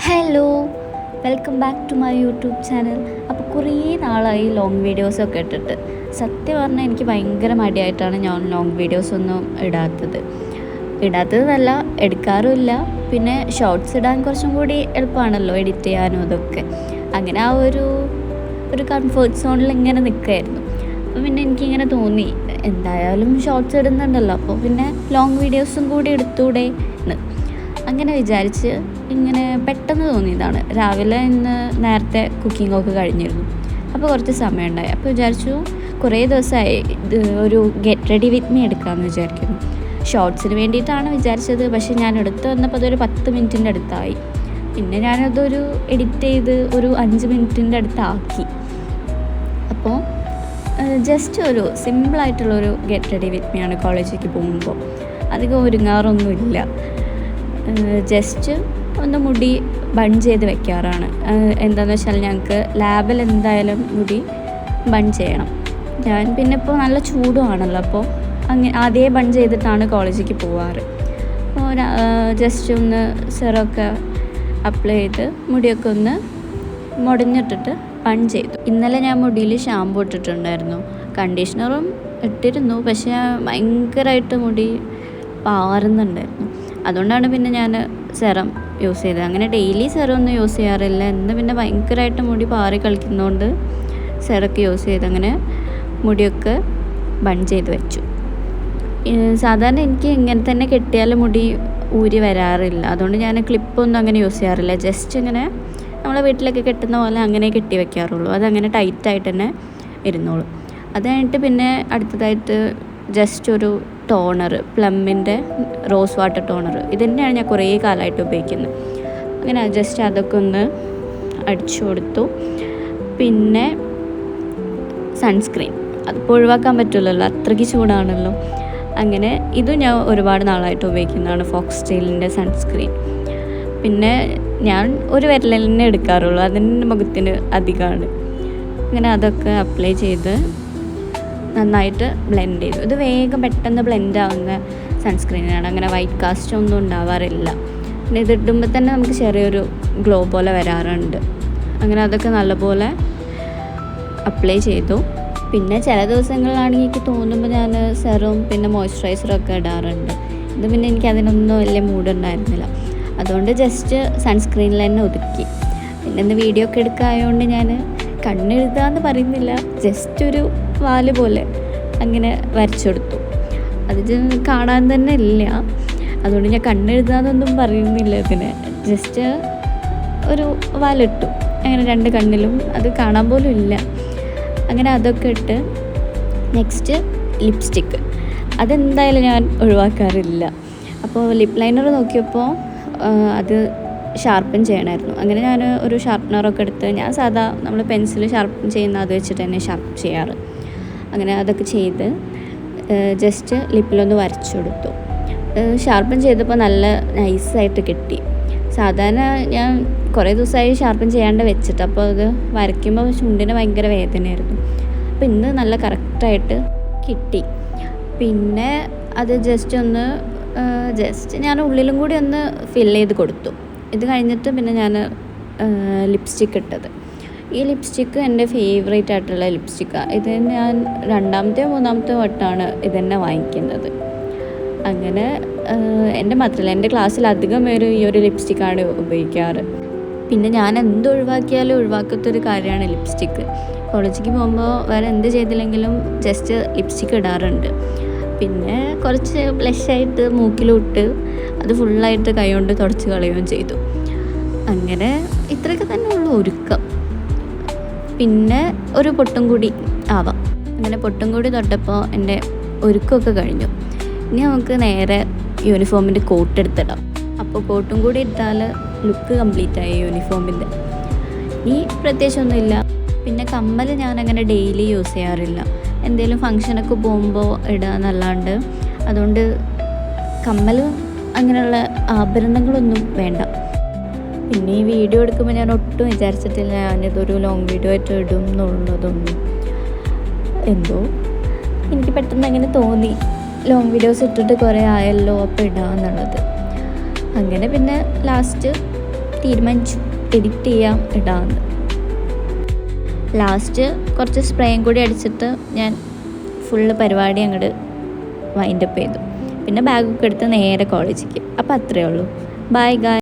Hello, welcome back to my YouTube channel. അപ്പോൾ കുറേ നാളായി ലോങ് വീഡിയോസൊക്കെ ഇട്ടിട്ട്. സത്യം പറഞ്ഞാൽ എനിക്ക് ഭയങ്കര മടിയായിട്ടാണ് ഞാൻ ലോങ് വീഡിയോസൊന്നും ഇടാത്തതല്ല, എടുക്കാറുമില്ല. പിന്നെ ഷോർട്സ് ഇടാൻ കുറച്ചും കൂടി എളുപ്പമാണല്ലോ എഡിറ്റ് ചെയ്യാനും അതൊക്കെ. അങ്ങനെ ആ ഒരു കംഫർട്ട് സോണിൽ ഇങ്ങനെ നിൽക്കുമായിരുന്നു. അപ്പോൾ പിന്നെ എനിക്കിങ്ങനെ തോന്നി, എന്തായാലും ഷോർട്സ് ഇടുന്നുണ്ടല്ലോ, അപ്പോൾ പിന്നെ ലോങ് വീഡിയോസും കൂടി എടുത്തൂടെ എന്ന് അങ്ങനെ വിചാരിച്ച് ഇങ്ങനെ പെട്ടെന്ന് തോന്നിയതാണ്. രാവിലെ ഇന്ന് നേരത്തെ കുക്കിങ്ങൊക്കെ കഴിഞ്ഞിരുന്നു, അപ്പോൾ കുറച്ച് സമയമുണ്ടായി. അപ്പോൾ വിചാരിച്ചു കുറേ ദിവസമായി ഇത് ഒരു ഗെറ്റ് റെഡി വിത്ത് മീ എടുക്കാമെന്ന് വിചാരിക്കുന്നു. ഷോർട്സിന് വേണ്ടിയിട്ടാണ് വിചാരിച്ചത്, പക്ഷേ ഞാൻ എടുത്ത് വന്നപ്പോൾ അതൊരു 10 മിനിറ്റിൻ്റെ അടുത്തായി. പിന്നെ ഞാനതൊരു എഡിറ്റ് ചെയ്ത് ഒരു 5 മിനിറ്റിൻ്റെ അടുത്താക്കി. അപ്പോൾ ജസ്റ്റ് ഒരു സിമ്പിളായിട്ടുള്ളൊരു ഗെറ്റ് റെഡി വിത്ത് മീ ആണ് കോളേജിലേക്ക് പോകുമ്പോൾ. അധികം ഒരുങ്ങാറൊന്നുമില്ല, ജസ്റ്റ് ഒന്ന് മുടി ബൺ ചെയ്ത് വെക്കാറാണ്. എന്താണെന്ന് വെച്ചാൽ ഞങ്ങൾക്ക് ലാബിൽ എന്തായാലും മുടി ബൺ ചെയ്യണം. ഞാൻ പിന്നെ ഇപ്പോൾ നല്ല ചൂടുമാണല്ലോ, അപ്പോൾ അങ്ങനെ ആദ്യമേ ബൺ ചെയ്തിട്ടാണ് കോളേജിലേക്ക് പോവാറ്. അപ്പോൾ ജസ്റ്റ് ഒന്ന് സെറമൊക്കെ അപ്ലൈ ചെയ്ത് മുടിയൊക്കെ ഒന്ന് മുടഞ്ഞിട്ടിട്ട് ബൺ ചെയ്തു. ഇന്നലെ ഞാൻ മുടിയിൽ ഷാമ്പു ഇട്ടിട്ടുണ്ടായിരുന്നു, കണ്ടീഷണറും ഇട്ടിരുന്നു. പക്ഷേ ഭയങ്കരമായിട്ട് മുടി പാറുന്നുണ്ടായിരുന്നു. അതുകൊണ്ടാണ് പിന്നെ ഞാൻ സെറം യൂസ് ചെയ്തത്. അങ്ങനെ ഡെയിലി സെറം ഒന്നും യൂസ് ചെയ്യാറില്ല. ഇന്ന് പിന്നെ ഭയങ്കരമായിട്ട് മുടി പാറി കളിക്കുന്നതുകൊണ്ട് സെറമൊക്കെ യൂസ് ചെയ്ത് അങ്ങനെ മുടിയൊക്കെ ബൺ ചെയ്ത് വെച്ചു. സാധാരണ എനിക്ക് ഇങ്ങനെ തന്നെ കെട്ടിയാൽ മുടി ഊരി വരാറില്ല, അതുകൊണ്ട് ഞാൻ ക്ലിപ്പൊന്നും അങ്ങനെ യൂസ് ചെയ്യാറില്ല. ജസ്റ്റ് ഇങ്ങനെ നമ്മളെ വീട്ടിലൊക്കെ കെട്ടുന്ന പോലെ അങ്ങനെ കെട്ടി വെക്കാറുള്ളൂ. അതങ്ങനെ ടൈറ്റായിട്ട് തന്നെ ഇരുന്നോളൂ. അത് കഴിഞ്ഞിട്ട് പിന്നെ അടുത്തതായിട്ട് ജസ്റ്റ് ഒരു ടോണർ, പ്ലമ്മിൻ്റെ റോസ് വാട്ടർ ടോണർ, ഇത് തന്നെയാണ് ഞാൻ കുറേ കാലമായിട്ട് ഉപയോഗിക്കുന്നത്. അങ്ങനെ ജസ്റ്റ് അതൊക്കെ ഒന്ന് അടിച്ചു കൊടുത്തു. പിന്നെ സൺസ്ക്രീൻ, അതിപ്പോൾ ഒഴിവാക്കാൻ പറ്റില്ലല്ലോ, അത്രയ്ക്ക് ചൂടാണല്ലോ. അങ്ങനെ ഇതും ഞാൻ ഒരുപാട് നാളായിട്ട് ഉപയോഗിക്കുന്നതാണ്, ഫോക്സ്ടെയിലിൻ്റെ സൺസ്ക്രീൻ. പിന്നെ ഞാൻ ഒരു വിരലിനെ എടുക്കാറുള്ളൂ, അതിൻ്റെ മുഖത്തിന് അധികമാണ്. അങ്ങനെ അതൊക്കെ അപ്ലൈ ചെയ്ത് നന്നായിട്ട് ബ്ലെൻഡ് ചെയ്തു. ഇത് വേഗം പെട്ടെന്ന് ബ്ലെൻഡ് ആവുന്ന സൺസ്ക്രീനാണ്, അങ്ങനെ വൈറ്റ് കാസ്റ്റ് ഒന്നും ഉണ്ടാവാറില്ല. പിന്നെ ഇത് ഇടുമ്പോൾ തന്നെ നമുക്ക് ചെറിയൊരു ഗ്ലോ പോലെ വരാറുണ്ട്. അങ്ങനെ അതൊക്കെ നല്ലപോലെ അപ്ലൈ ചെയ്തു. പിന്നെ ചില ദിവസങ്ങളിലാണെങ്കിൽ എനിക്ക് തോന്നുമ്പോൾ ഞാൻ സെറും പിന്നെ മോയ്സ്ചറൈസറൊക്കെ ഇടാറുണ്ട്. ഇത് പിന്നെ എനിക്ക് അതിനൊന്നും വലിയ മൂഡുണ്ടായിരുന്നില്ല, അതുകൊണ്ട് ജസ്റ്റ് സൺസ്ക്രീനിൽ തന്നെ ഒതുക്കി. പിന്നെ ഇന്ന് വീഡിയോ ഒക്കെ എടുക്കായതുകൊണ്ട് ഞാൻ കണ്ണെഴുതാന്ന് പറയുന്നില്ല, ജസ്റ്റ് ഒരു വാല് പോലെ അങ്ങനെ വരച്ചെടുത്തു. അത് കാണാൻ തന്നെ ഇല്ല, അതുകൊണ്ട് ഞാൻ കണ്ണെഴുതാന്നൊന്നും പറയുന്നില്ല. ഇതിന് ജസ്റ്റ് ഒരു വാലിട്ടു, അങ്ങനെ 2 കണ്ണിലും, അത് കാണാൻ പോലും ഇല്ല. അങ്ങനെ അതൊക്കെ ഇട്ട് നെക്സ്റ്റ് ലിപ്സ്റ്റിക്ക്, അതെന്തായാലും ഞാൻ ഒഴിവാക്കാറില്ല. അപ്പോൾ ലിപ്പ് ലൈനർ നോക്കിയപ്പോൾ അത് ഷാർപ്പൻ ചെയ്യണമായിരുന്നു. അങ്ങനെ ഞാൻ ഒരു ഷാർപ്പനറൊക്കെ എടുത്ത്, ഞാൻ സാധാ നമ്മൾ പെൻസിൽ ഷാർപ്പൻ ചെയ്യുന്ന അത് വെച്ചിട്ട് തന്നെ ഷാർപ്പ് ചെയ്യാറ്. അങ്ങനെ അതൊക്കെ ചെയ്ത് ജസ്റ്റ് ലിപ്പിലൊന്ന് വരച്ചു കൊടുത്തു. ഷാർപ്പൻ ചെയ്തപ്പോൾ നല്ല നൈസായിട്ട് കിട്ടി. സാധാരണ ഞാൻ കുറേ ദിവസമായി ഷാർപ്പൻ ചെയ്യാണ്ട് വെച്ചിട്ട്, അപ്പോൾ അത് വരയ്ക്കുമ്പോൾ ചുണ്ടിന് ഭയങ്കര വേദനയായിരുന്നു. അപ്പോൾ ഇന്ന് നല്ല കറക്റ്റായിട്ട് കിട്ടി. പിന്നെ അത് ജസ്റ്റ് ഞാൻ ഉള്ളിലും കൂടി ഒന്ന് ഫില്ല് ചെയ്ത് കൊടുത്തു. ഇത് കഴിഞ്ഞിട്ട് പിന്നെ ഞാൻ ലിപ്സ്റ്റിക്ക് ഇട്ടത്. ഈ ലിപ്സ്റ്റിക്ക് എൻ്റെ ഫേവറേറ്റ് ആയിട്ടുള്ള ലിപ്സ്റ്റിക്കാണ്. ഇത് ഞാൻ 2ാമത്തെയോ 3ാമത്തെയോ വട്ടമാണ് ഇതെന്നെ വാങ്ങിക്കുന്നത്. അങ്ങനെ എൻ്റെ മാത്രമല്ല, എൻ്റെ ക്ലാസ്സിൽ അധികം പേര് ഈ ഒരു ലിപ്സ്റ്റിക്കാണ് ഉപയോഗിക്കാറ്. പിന്നെ ഞാൻ എന്ത് ഒഴിവാക്കിയാലും ഒഴിവാക്കാത്തൊരു കാര്യമാണ് ലിപ്സ്റ്റിക്ക്. കോളേജിലേക്ക് പോകുമ്പോൾ വേറെ എന്ത് ചെയ്തില്ലെങ്കിലും ജസ്റ്റ് ലിപ്സ്റ്റിക്ക് ഇടാറുണ്ട്. പിന്നെ കുറച്ച് ബ്ലഷായിട്ട് മൂക്കിലിട്ട് അത് ഫുള്ളായിട്ട് കൈ കൊണ്ട് തുടച്ച് കളയുകയും ചെയ്തു. അങ്ങനെ ഇത്രയൊക്കെ തന്നെ ഉള്ളൂ ഒരുക്കം. പിന്നെ ഒരു പൊട്ടും കൂടി ആവാം. അങ്ങനെ പൊട്ടും കൂടി തൊട്ടപ്പോൾ എൻ്റെ ഒരുക്കമൊക്കെ കഴിഞ്ഞു. ഇനി നമുക്ക് നേരെ യൂണിഫോമിൻ്റെ കോട്ട് എടുത്തിടാം. അപ്പോൾ കോട്ടും കൂടി ഇട്ടാൽ ലുക്ക് കംപ്ലീറ്റായി യൂണിഫോമിൻ്റെ. ഇനി പ്രത്യേകിച്ചൊന്നുമില്ല. പിന്നെ കമ്മൽ ഞാനങ്ങനെ ഡെയിലി യൂസ് ചെയ്യാറില്ല, എന്തെങ്കിലും ഫങ്ഷനൊക്കെ പോകുമ്പോൾ ഇടുക എന്നല്ലാണ്ട്. അതുകൊണ്ട് കമ്മൽ അങ്ങനെയുള്ള ആഭരണങ്ങളൊന്നും വേണ്ട. പിന്നെ ഈ വീഡിയോ എടുക്കുമ്പോൾ ഞാൻ ഒട്ടും വിചാരിച്ചിട്ടില്ല ഞാനിതൊരു ലോങ് വീഡിയോ ആയിട്ട് ഇടും എന്നുള്ളതൊന്നും. എന്തോ എനിക്ക് പെട്ടെന്ന് അങ്ങനെ തോന്നി, ലോങ് വീഡിയോസ് ഇട്ടിട്ട് കുറേ ആയല്ലോ, അപ്പോൾ ഇടാമെന്നുള്ളത്. അങ്ങനെ പിന്നെ ലാസ്റ്റ് തീരുമാനിച്ചു എഡിറ്റ് ചെയ്യാം ഇടാമെന്ന്. ലാസ്റ്റ് കുറച്ച് സ്പ്രേയും കൂടി അടിച്ചിട്ട് ഞാൻ ഫുള്ള് പരിപാടി അങ്ങോട്ട് വൈൻഡപ്പ് ചെയ്തു. പിന്നെ ബാഗൊക്കെ എടുത്ത് നേരെ കോളേജിലേക്ക്. അപ്പോൾ അത്രയേ ഉള്ളൂ. ബൈ ഗായ്.